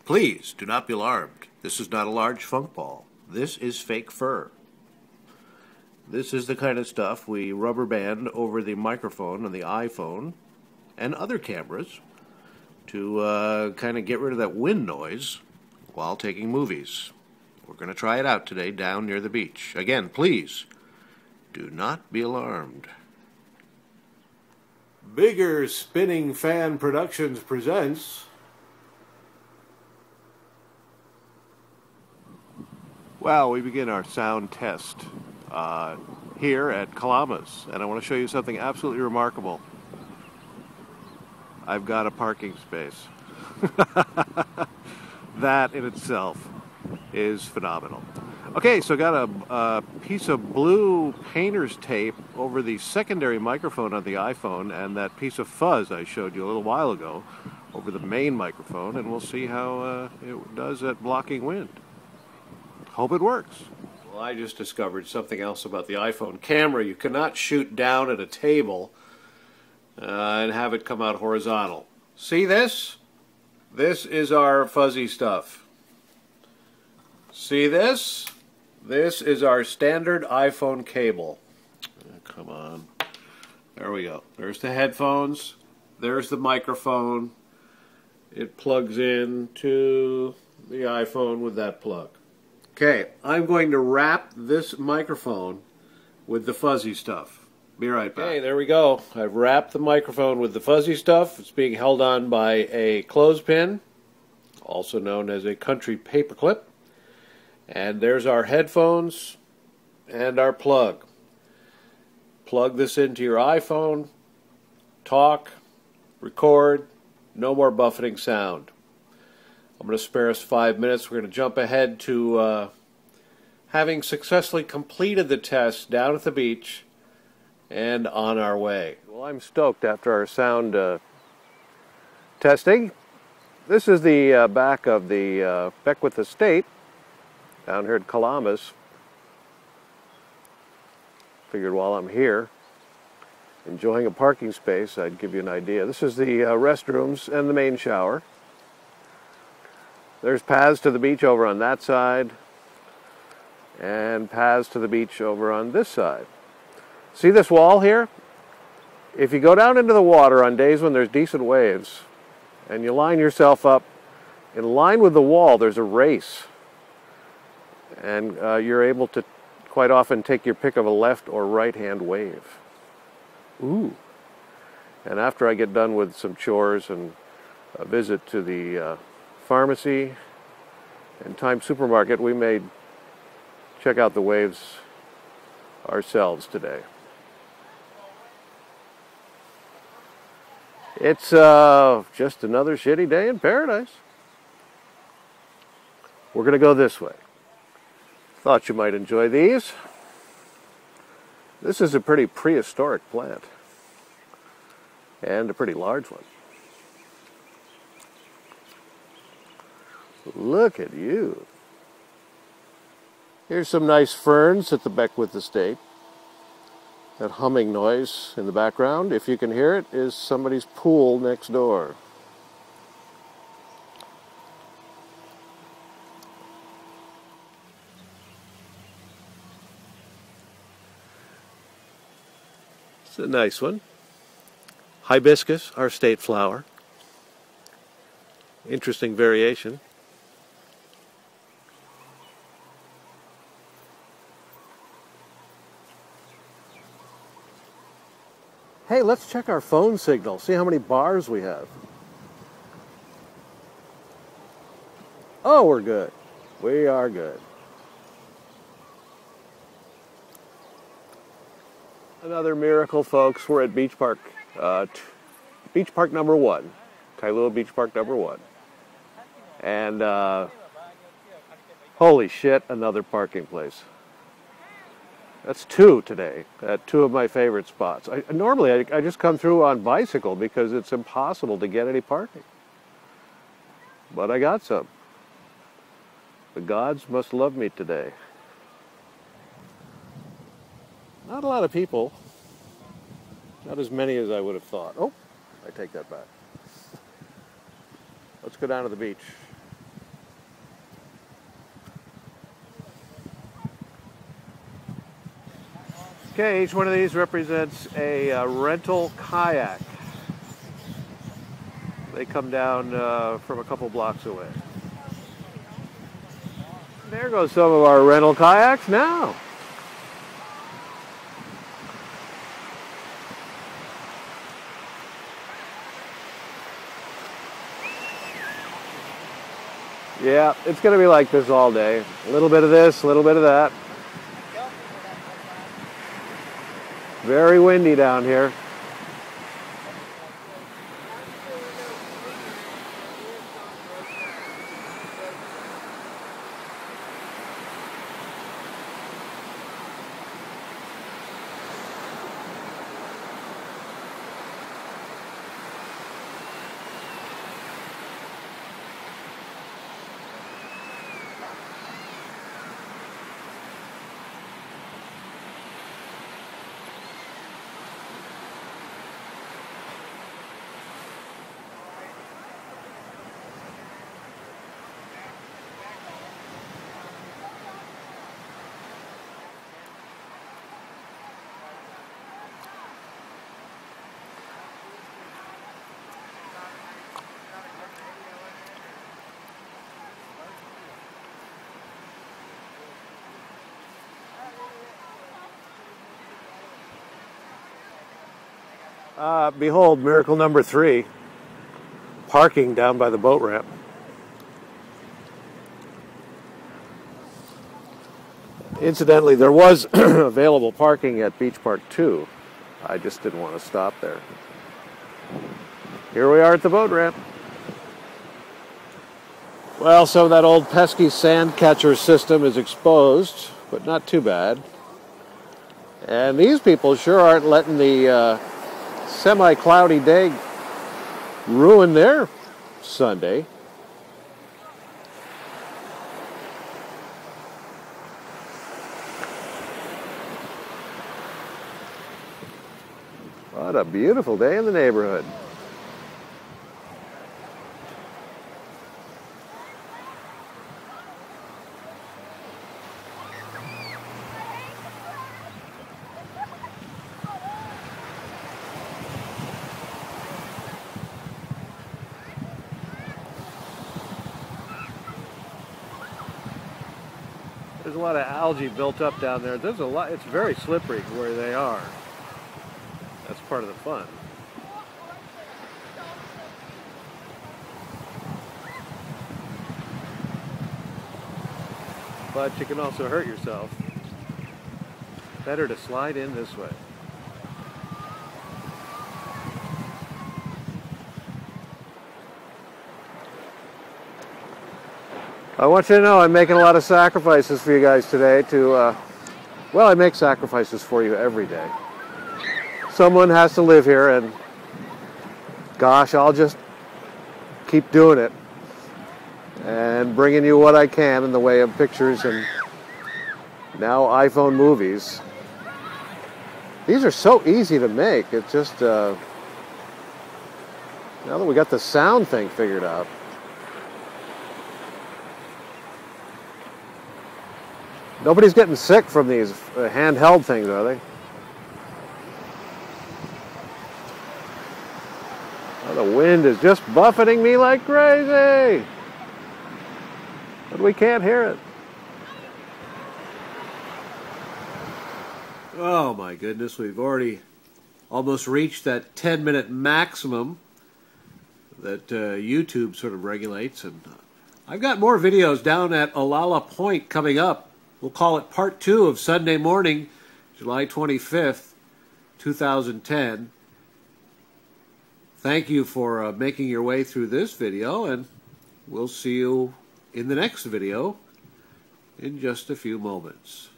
Please do not be alarmed. This is not a large funk ball. This is fake fur. This is the kind of stuff we rubber band over the microphone on the iPhone and other cameras to kind of get rid of that wind noise while taking movies. We're going to try it out today down near the beach. Again, please do not be alarmed. Bigger Spinning Fan Productions presents... Well, we begin our sound test here at Kalama's, and I want to show you something absolutely remarkable. I've got a parking space. That in itself is phenomenal. Okay, so I got a piece of blue painter's tape over the secondary microphone on the iPhone and that piece of fuzz I showed you a little while ago over the main microphone, and we'll see how it does at blocking wind. Hope it works. Well, I just discovered something else about the iPhone camera. You cannot shoot down at a table and have it come out horizontal. See this? This is our fuzzy stuff. See this? This is our standard iPhone cable. Oh, come on. There we go. There's the headphones. There's the microphone. It plugs in to the iPhone with that plug. Okay, I'm going to wrap this microphone with the fuzzy stuff. Be right back. Okay, there we go. I've wrapped the microphone with the fuzzy stuff. It's being held on by a clothespin, also known as a country paperclip. And there's our headphones and our plug. Plug this into your iPhone, talk, record, no more buffeting sound. I'm going to spare us 5 minutes. We're going to jump ahead to having successfully completed the test down at the beach and on our way. Well, I'm stoked after our sound testing. This is the back of the Beckwith Estate down here at Kalama's. Figured while I'm here enjoying a parking space, I'd give you an idea. This is the restrooms and the main shower. There's paths to the beach over on that side, and paths to the beach over on this side. See this wall here? If you go down into the water on days when there's decent waves, and you line yourself up in line with the wall, there's a race. And you're able to quite often take your pick of a left or right-hand wave. Ooh. And after I get done with some chores and a visit to the pharmacy and Times Supermarket, we may check out the waves ourselves today. It's just another shitty day in paradise. We're going to go this way. Thought you might enjoy these. This is a pretty prehistoric plant, and a pretty large one. Look at you. Here's some nice ferns at the Beckwith Estate. That humming noise in the background, if you can hear it, is somebody's pool next door. It's a nice one. Hibiscus, our state flower. Interesting variation. Hey, let's check our phone signal, see how many bars we have. Oh, we're good. We are good. Another miracle, folks. We're at Beach Park. Beach Park number 1. Kailua Beach Park number 1. And holy shit, another parking place. That's 2 today, at 2 of my favorite spots. Normally I just come through on bicycle because it's impossible to get any parking. But I got some. The gods must love me today. Not a lot of people. Not as many as I would have thought. Oh, I take that back. Let's go down to the beach. Okay, each one of these represents a rental kayak. They come down from a couple blocks away. There goes some of our rental kayaks now. Yeah, it's going to be like this all day. A little bit of this, a little bit of that. Very windy down here. Behold, miracle number 3, parking down by the boat ramp. Incidentally, there was available parking at Beach Park 2. I just didn't want to stop there. Here we are at the boat ramp. Well, some of that old pesky sand catcher system is exposed, but not too bad. And these people sure aren't letting the semi-cloudy day ruin their Sunday. What a beautiful day in the neighborhood. There's a lot of algae built up down there. There's a lot. It's very slippery where they are. That's part of the fun. But you can also hurt yourself. Better to slide in this way. I want you to know I'm making a lot of sacrifices for you guys today to, well, I make sacrifices for you every day. Someone has to live here, and gosh, I'll just keep doing it and bringing you what I can in the way of pictures and now iPhone movies. These are so easy to make. It's just, now that we got the sound thing figured out. Nobody's getting sick from these handheld things, are they? Oh, the wind is just buffeting me like crazy. But we can't hear it. Oh my goodness, we've already almost reached that 10-minute maximum that YouTube sort of regulates. And I've got more videos down at Alala Point coming up. We'll call it part 2 of Sunday morning, July 25th, 2010. Thank you for making your way through this video, and we'll see you in the next video in just a few moments.